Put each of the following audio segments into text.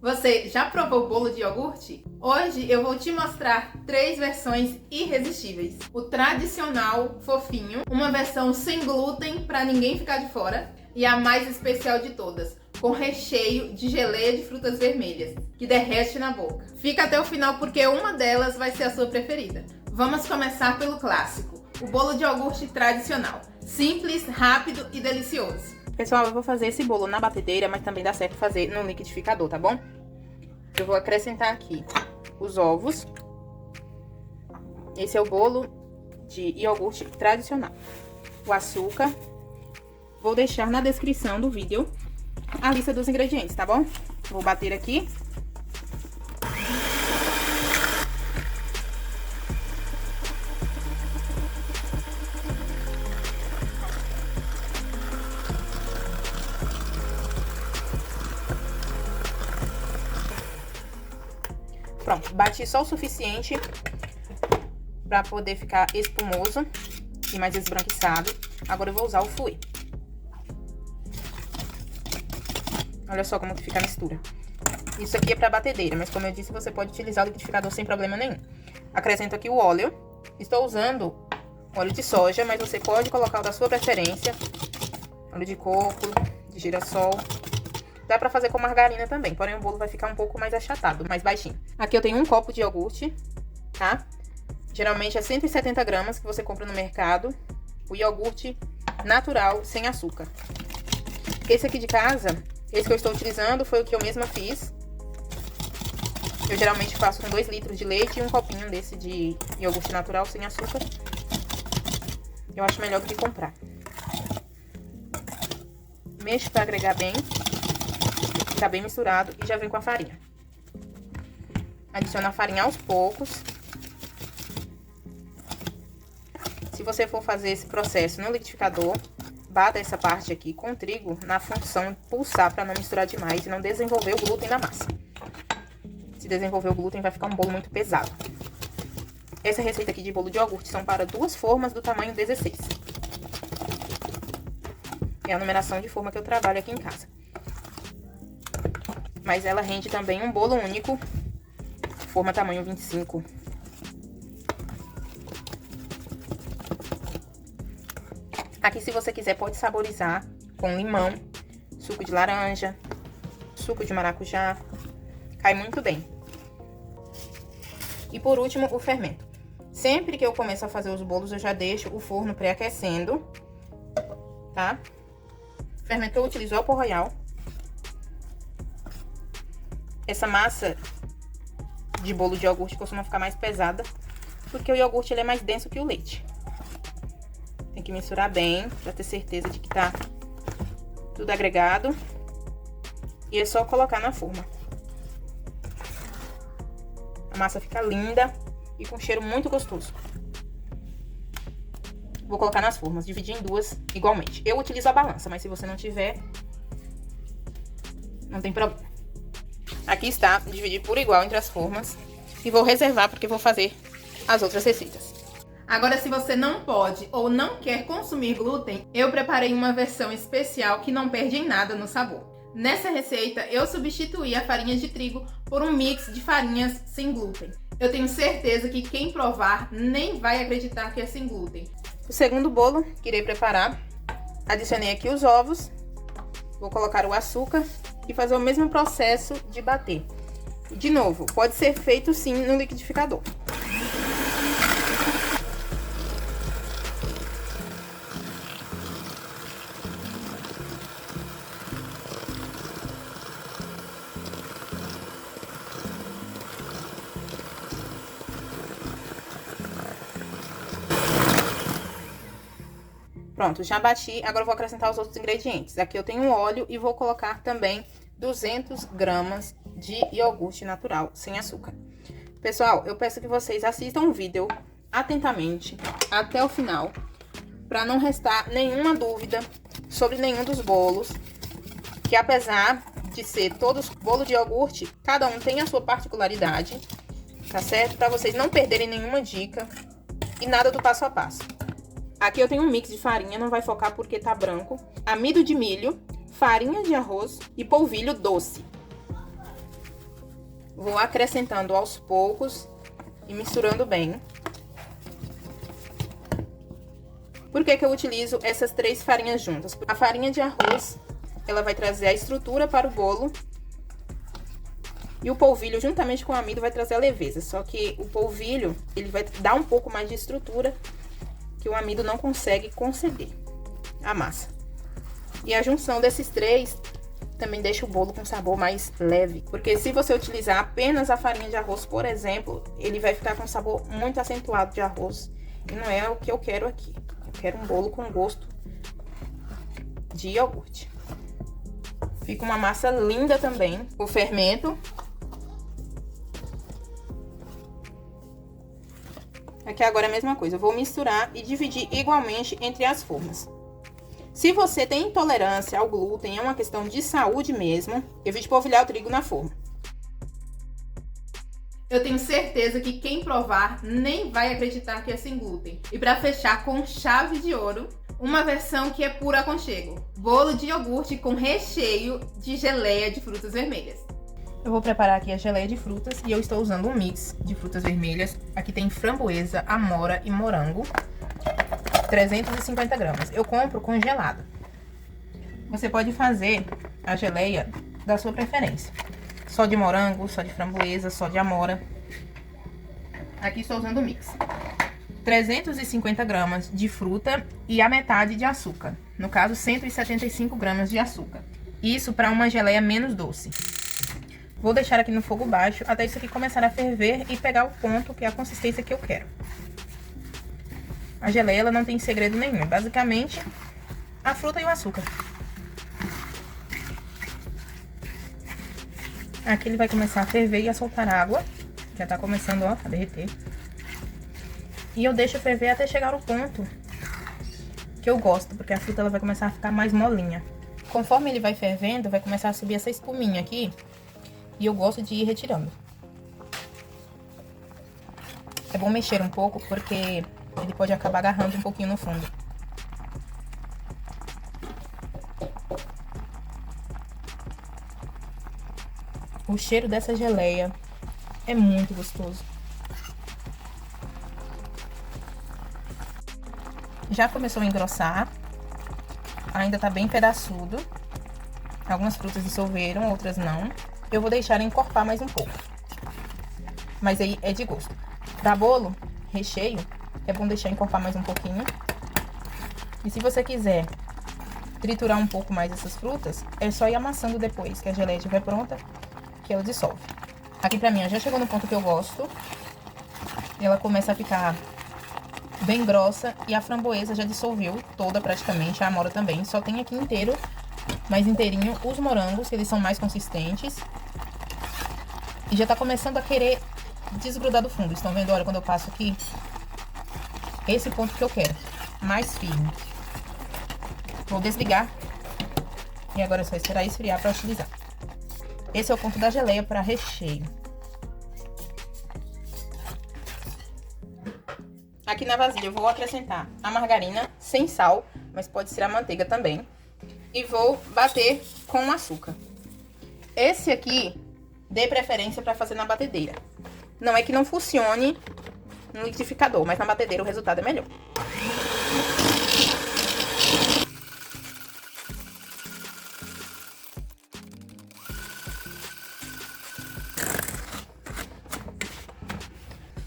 Você já provou o bolo de iogurte? Hoje eu vou te mostrar 3 versões irresistíveis. O tradicional fofinho, uma versão sem glúten para ninguém ficar de fora e a mais especial de todas, com recheio de geleia de frutas vermelhas, que derrete na boca. Fica até o final porque uma delas vai ser a sua preferida. Vamos começar pelo clássico, o bolo de iogurte tradicional. Simples, rápido e delicioso. Pessoal, eu vou fazer esse bolo na batedeira, mas também dá certo fazer no liquidificador, tá bom? Eu vou acrescentar aqui os ovos. Esse é o bolo de iogurte tradicional. O açúcar. Vou deixar na descrição do vídeo a lista dos ingredientes, tá bom? Vou bater aqui. Pronto, bati só o suficiente para poder ficar espumoso e mais esbranquiçado. Agora eu vou usar o fouet. Olha só como que fica a mistura. Isso aqui é para batedeira, mas como eu disse, você pode utilizar o liquidificador sem problema nenhum. Acrescento aqui o óleo. Estou usando óleo de soja, mas você pode colocar o da sua preferência. Óleo de coco, de girassol. Dá pra fazer com margarina também, porém o bolo vai ficar um pouco mais achatado, mais baixinho. Aqui eu tenho um copo de iogurte, tá? Geralmente é 170 gramas que você compra no mercado. O iogurte natural, sem açúcar. Esse aqui de casa, esse que eu estou utilizando, foi o que eu mesma fiz. Eu geralmente faço com 2 litros de leite e um copinho desse de iogurte natural, sem açúcar. Eu acho melhor do que comprar. Mexo pra agregar bem. Tá bem misturado e já vem com a farinha. Adiciona a farinha aos poucos. Se você for fazer esse processo no liquidificador, bata essa parte aqui com o trigo na função de pulsar para não misturar demais e não desenvolver o glúten na massa. Se desenvolver o glúten, vai ficar um bolo muito pesado. Essa receita aqui de bolo de iogurte são para 2 formas do tamanho 16. É a numeração de forma que eu trabalho aqui em casa. Mas ela rende também um bolo único, forma tamanho 25. Aqui, se você quiser, pode saborizar com limão, suco de laranja, suco de maracujá. Cai muito bem. E por último, o fermento. Sempre que eu começo a fazer os bolos, eu já deixo o forno pré-aquecendo, tá? O fermento que eu utilizo é o pó royal. Essa massa de bolo de iogurte costuma ficar mais pesada, porque o iogurte ele é mais denso que o leite. Tem que misturar bem, pra ter certeza de que tá tudo agregado. E é só colocar na forma. A massa fica linda e com cheiro muito gostoso. Vou colocar nas formas, dividir em 2 igualmente. Eu utilizo a balança, mas se você não tiver, não tem problema. Aqui está, dividir por igual entre as formas. E vou reservar porque vou fazer as outras receitas. Agora, se você não pode ou não quer consumir glúten, eu preparei uma versão especial que não perde em nada no sabor. Nessa receita, eu substituí a farinha de trigo por um mix de farinhas sem glúten. Eu tenho certeza que quem provar nem vai acreditar que é sem glúten. O segundo bolo que irei preparar, adicionei aqui os ovos. Vou colocar o açúcar e fazer o mesmo processo de bater. De novo, pode ser feito sim no liquidificador. Pronto, já bati. Agora eu vou acrescentar os outros ingredientes. Aqui eu tenho óleo e vou colocar também 200 gramas de iogurte natural, sem açúcar. Pessoal, eu peço que vocês assistam o vídeo atentamente até o final, para não restar nenhuma dúvida sobre nenhum dos bolos, que apesar de ser todos bolo de iogurte, cada um tem a sua particularidade, tá certo? Para vocês não perderem nenhuma dica e nada do passo a passo. Aqui eu tenho um mix de farinha, não vai focar porque tá branco, amido de milho, farinha de arroz e polvilho doce. Vou acrescentando aos poucos e misturando bem. Por que que eu utilizo essas 3 farinhas juntas? A farinha de arroz, ela vai trazer a estrutura para o bolo. E o polvilho, juntamente com o amido, vai trazer a leveza. Só que o polvilho, ele vai dar um pouco mais de estrutura que o amido não consegue conceder a massa. E a junção desses 3 também deixa o bolo com sabor mais leve. Porque se você utilizar apenas a farinha de arroz, por exemplo, ele vai ficar com um sabor muito acentuado de arroz. E não é o que eu quero aqui. Eu quero um bolo com gosto de iogurte. Fica uma massa linda também. O fermento. Aqui agora é a mesma coisa. Eu vou misturar e dividir igualmente entre as formas. Se você tem intolerância ao glúten, é uma questão de saúde mesmo, evite polvilhar o trigo na forma. Eu tenho certeza que quem provar nem vai acreditar que é sem glúten. E para fechar com chave de ouro, uma versão que é puro aconchego. Bolo de iogurte com recheio de geleia de frutas vermelhas. Eu vou preparar aqui a geleia de frutas e eu estou usando um mix de frutas vermelhas. Aqui tem framboesa, amora e morango. 350 gramas. Eu compro congelado. Você pode fazer a geleia da sua preferência. Só de morango, só de framboesa, só de amora. Aqui estou usando o mix. 350 gramas de fruta e a metade de açúcar. No caso, 175 gramas de açúcar. Isso para uma geleia menos doce. Vou deixar aqui no fogo baixo até isso aqui começar a ferver e pegar o ponto, que é a consistência que eu quero. A geleia, ela não tem segredo nenhum. Basicamente, a fruta e o açúcar. Aqui ele vai começar a ferver e a soltar água. Já tá começando, ó, a derreter. E eu deixo ferver até chegar ao ponto que eu gosto, porque a fruta ela vai começar a ficar mais molinha. Conforme ele vai fervendo, vai começar a subir essa espuminha aqui. E eu gosto de ir retirando. É bom mexer um pouco, porque ele pode acabar agarrando um pouquinho no fundo. O cheiro dessa geleia é muito gostoso. Já começou a engrossar. Ainda tá bem pedaçudo. Algumas frutas dissolveram, outras não. Eu vou deixar encorpar mais um pouco. Mas aí é de gosto. Pra bolo, recheio, é bom deixar encorpar mais um pouquinho. E se você quiser triturar um pouco mais essas frutas, é só ir amassando depois que a geleia estiver pronta, que ela dissolve. Aqui pra mim, já chegou no ponto que eu gosto. Ela começa a ficar bem grossa e a framboesa já dissolveu toda praticamente, a amora também. Só tem aqui inteiro, mais inteirinho, os morangos, que eles são mais consistentes. E já tá começando a querer desgrudar do fundo. Estão vendo? Olha, quando eu passo aqui, esse ponto que eu quero, mais firme. Vou desligar. E agora é só esperar esfriar para utilizar. Esse é o ponto da geleia para recheio. Aqui na vasilha eu vou acrescentar a margarina sem sal, mas pode ser a manteiga também. E vou bater com açúcar. Esse aqui, dê preferência para fazer na batedeira. Não é que não funcione no liquidificador, mas na batedeira o resultado é melhor.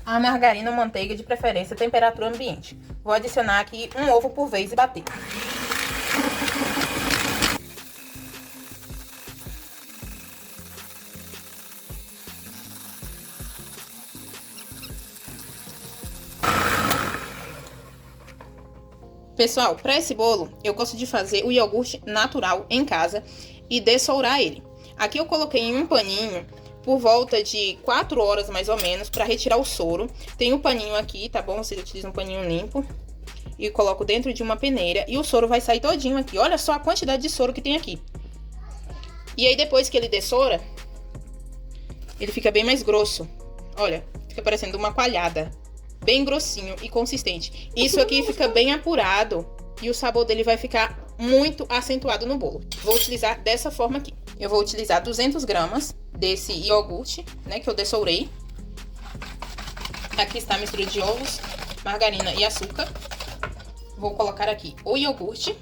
A margarina ou manteiga, de preferência, temperatura ambiente. Vou adicionar aqui um ovo por vez e bater. Pessoal, para esse bolo, eu gosto de fazer o iogurte natural em casa e dessourar ele. Aqui eu coloquei em um paninho por volta de 4 horas mais ou menos para retirar o soro. Tem um paninho aqui, tá bom? Vocês utilizam um paninho limpo e coloco dentro de uma peneira e o soro vai sair todinho aqui. Olha só a quantidade de soro que tem aqui. E aí depois que ele dessoura, ele fica bem mais grosso. Olha, fica parecendo uma coalhada. Bem grossinho e consistente. Isso aqui fica bem apurado e o sabor dele vai ficar muito acentuado no bolo. Vou utilizar dessa forma aqui. Eu vou utilizar 200 gramas desse iogurte, né, que eu dessourei. Aqui está a mistura de ovos, margarina e açúcar. Vou colocar aqui o iogurte.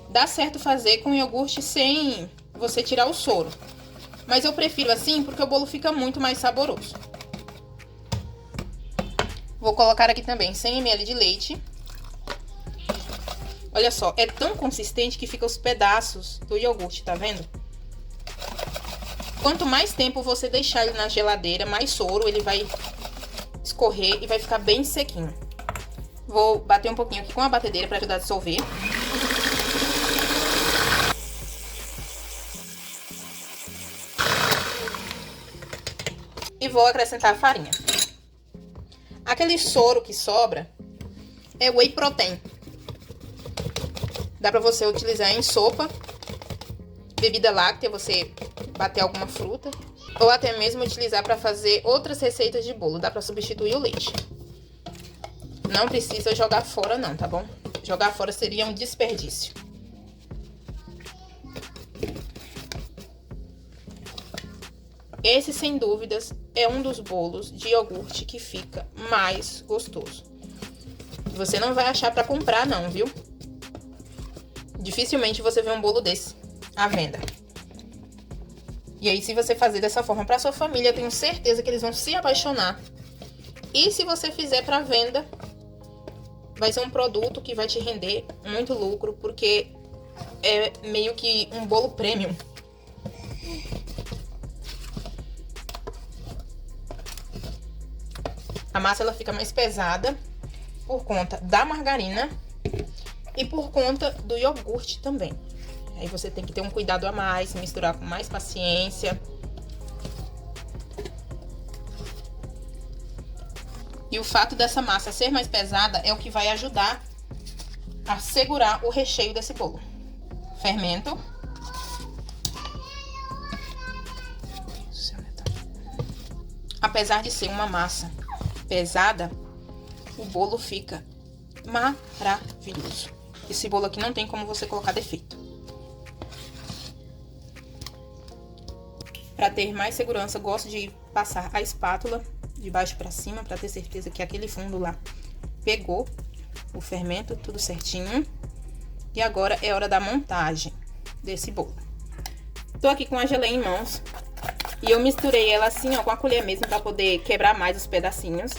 Dá certo fazer com iogurte sem você tirar o soro. Mas eu prefiro assim porque o bolo fica muito mais saboroso. Vou colocar aqui também 100 ml de leite. Olha só, é tão consistente que fica os pedaços do iogurte, tá vendo? Quanto mais tempo você deixar ele na geladeira, mais soro ele vai escorrer e vai ficar bem sequinho. Vou bater um pouquinho aqui com a batedeira para ajudar a dissolver. E vou acrescentar a farinha. Aquele soro que sobra é whey protein. Dá pra você utilizar em sopa, bebida láctea, você bater alguma fruta, ou até mesmo utilizar para fazer outras receitas de bolo. Dá pra substituir o leite. Não precisa jogar fora não, tá bom? Jogar fora seria um desperdício. Esse, sem dúvidas, é um dos bolos de iogurte que fica mais gostoso. Você não vai achar pra comprar não, viu? Dificilmente você vê um bolo desse à venda. E aí, se você fazer dessa forma pra sua família, eu tenho certeza que eles vão se apaixonar. E se você fizer pra venda, vai ser um produto que vai te render muito lucro, porque é meio que um bolo premium. A massa ela fica mais pesada por conta da margarina e por conta do iogurte também. Aí você tem que ter um cuidado a mais, misturar com mais paciência. E o fato dessa massa ser mais pesada é o que vai ajudar a segurar o recheio desse bolo. Fermento. Apesar de ser uma massa pesada, o bolo fica maravilhoso. Esse bolo aqui não tem como você colocar defeito. Para ter mais segurança, gosto de passar a espátula de baixo para cima para ter certeza que aquele fundo lá pegou o fermento tudo certinho. E agora é hora da montagem desse bolo. Tô aqui com a geleia em mãos. E eu misturei ela assim, ó, com a colher mesmo, para poder quebrar mais os pedacinhos.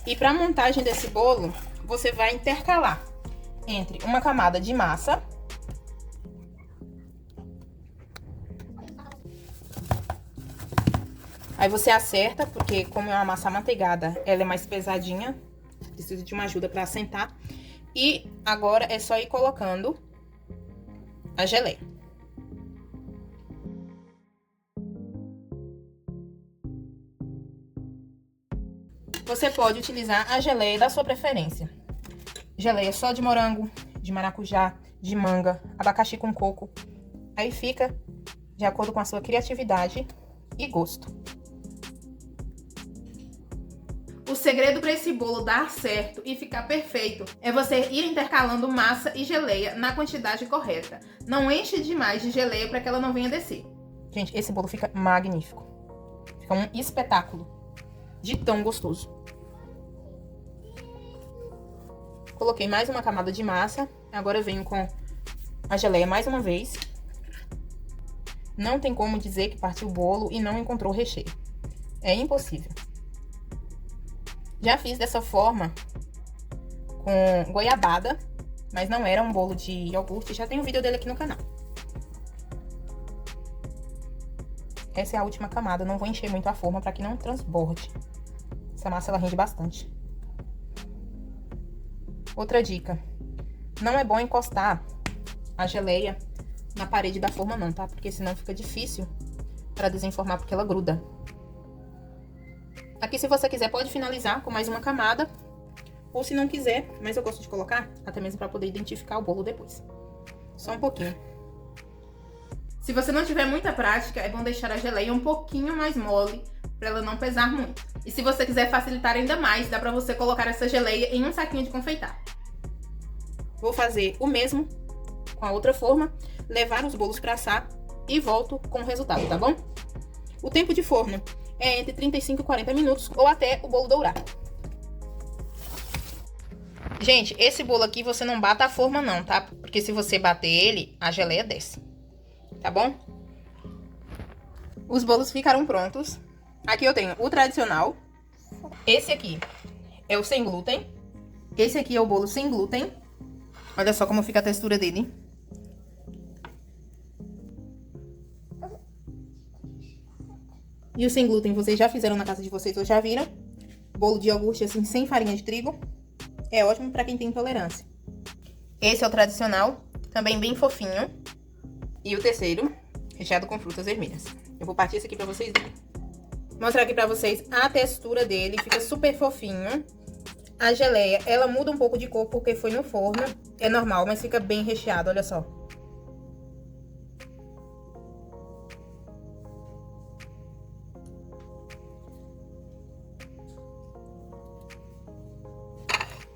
E para a montagem desse bolo, você vai intercalar entre uma camada de massa. Aí você acerta, porque como é uma massa amanteigada, ela é mais pesadinha. Precisa de uma ajuda para assentar. E agora é só ir colocando a geleia. Você pode utilizar a geleia da sua preferência. Geleia só de morango, de maracujá, de manga, abacaxi com coco. Aí fica de acordo com a sua criatividade e gosto. O segredo para esse bolo dar certo e ficar perfeito é você ir intercalando massa e geleia na quantidade correta. Não enche demais de geleia para que ela não venha descer. Gente, esse bolo fica magnífico. Fica um espetáculo de tão gostoso. Coloquei mais uma camada de massa. Agora eu venho com a geleia mais uma vez. Não tem como dizer que partiu o bolo e não encontrou recheio. É impossível. Já fiz dessa forma com goiabada, mas não era um bolo de iogurte. Já tem um vídeo dele aqui no canal. Essa é a última camada. Não vou encher muito a forma para que não transborde. Essa massa ela rende bastante. Outra dica. Não é bom encostar a geleia na parede da forma não, tá? Porque senão fica difícil para desenformar, porque ela gruda. Aqui, se você quiser, pode finalizar com mais uma camada. Ou se não quiser, mas eu gosto de colocar, até mesmo para poder identificar o bolo depois. Só um pouquinho. Se você não tiver muita prática, é bom deixar a geleia um pouquinho mais mole, para ela não pesar muito. E se você quiser facilitar ainda mais, dá para você colocar essa geleia em um saquinho de confeitar. Vou fazer o mesmo com a outra forma, levar os bolos para assar e volto com o resultado, tá bom? O tempo de forno é entre 35 e 40 minutos ou até o bolo dourar. Gente, esse bolo aqui você não bata a forma não, tá? Porque se você bater ele, a geleia desce, tá bom? Os bolos ficaram prontos. Aqui eu tenho o tradicional. Esse aqui é o sem glúten. Esse aqui é o bolo sem glúten. Olha só como fica a textura dele. E o sem glúten vocês já fizeram na casa de vocês ou já viram. Bolo de iogurte assim, sem farinha de trigo. É ótimo pra quem tem intolerância. Esse é o tradicional, também bem fofinho. E o terceiro, recheado com frutas vermelhas. Eu vou partir esse aqui pra vocês verem. Vou mostrar aqui pra vocês a textura dele, fica super fofinho. A geleia, ela muda um pouco de cor porque foi no forno. É normal, mas fica bem recheado, olha só.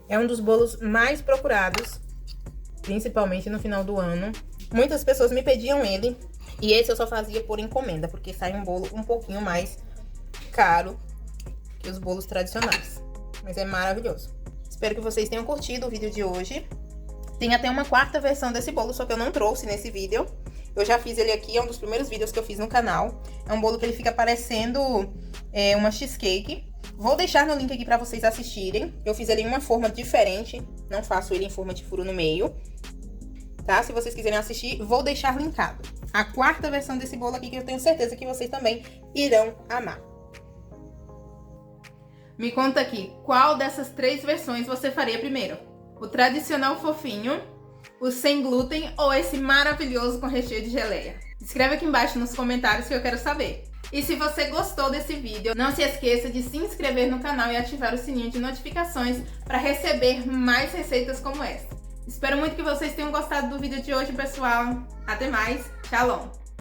É um dos bolos mais procurados, principalmente no final do ano. Muitas pessoas me pediam ele, e esse eu só fazia por encomenda, porque sai um bolo um pouquinho mais caro que os bolos tradicionais. Mas é maravilhoso. Espero que vocês tenham curtido o vídeo de hoje. Tem até uma quarta versão desse bolo, só que eu não trouxe nesse vídeo. Eu já fiz ele aqui, é um dos primeiros vídeos que eu fiz no canal. É um bolo que ele fica parecendo uma cheesecake. Vou deixar no link aqui pra vocês assistirem. Eu fiz ele em uma forma diferente, não faço ele em forma de furo no meio, tá? Se vocês quiserem assistir, vou deixar linkado. A quarta versão desse bolo aqui, que eu tenho certeza que vocês também irão amar. Me conta aqui, qual dessas 3 versões você faria primeiro? O tradicional fofinho, o sem glúten ou esse maravilhoso com recheio de geleia? Escreve aqui embaixo nos comentários que eu quero saber. E se você gostou desse vídeo, não se esqueça de se inscrever no canal e ativar o sininho de notificações para receber mais receitas como essa. Espero muito que vocês tenham gostado do vídeo de hoje, pessoal. Até mais. Shalom!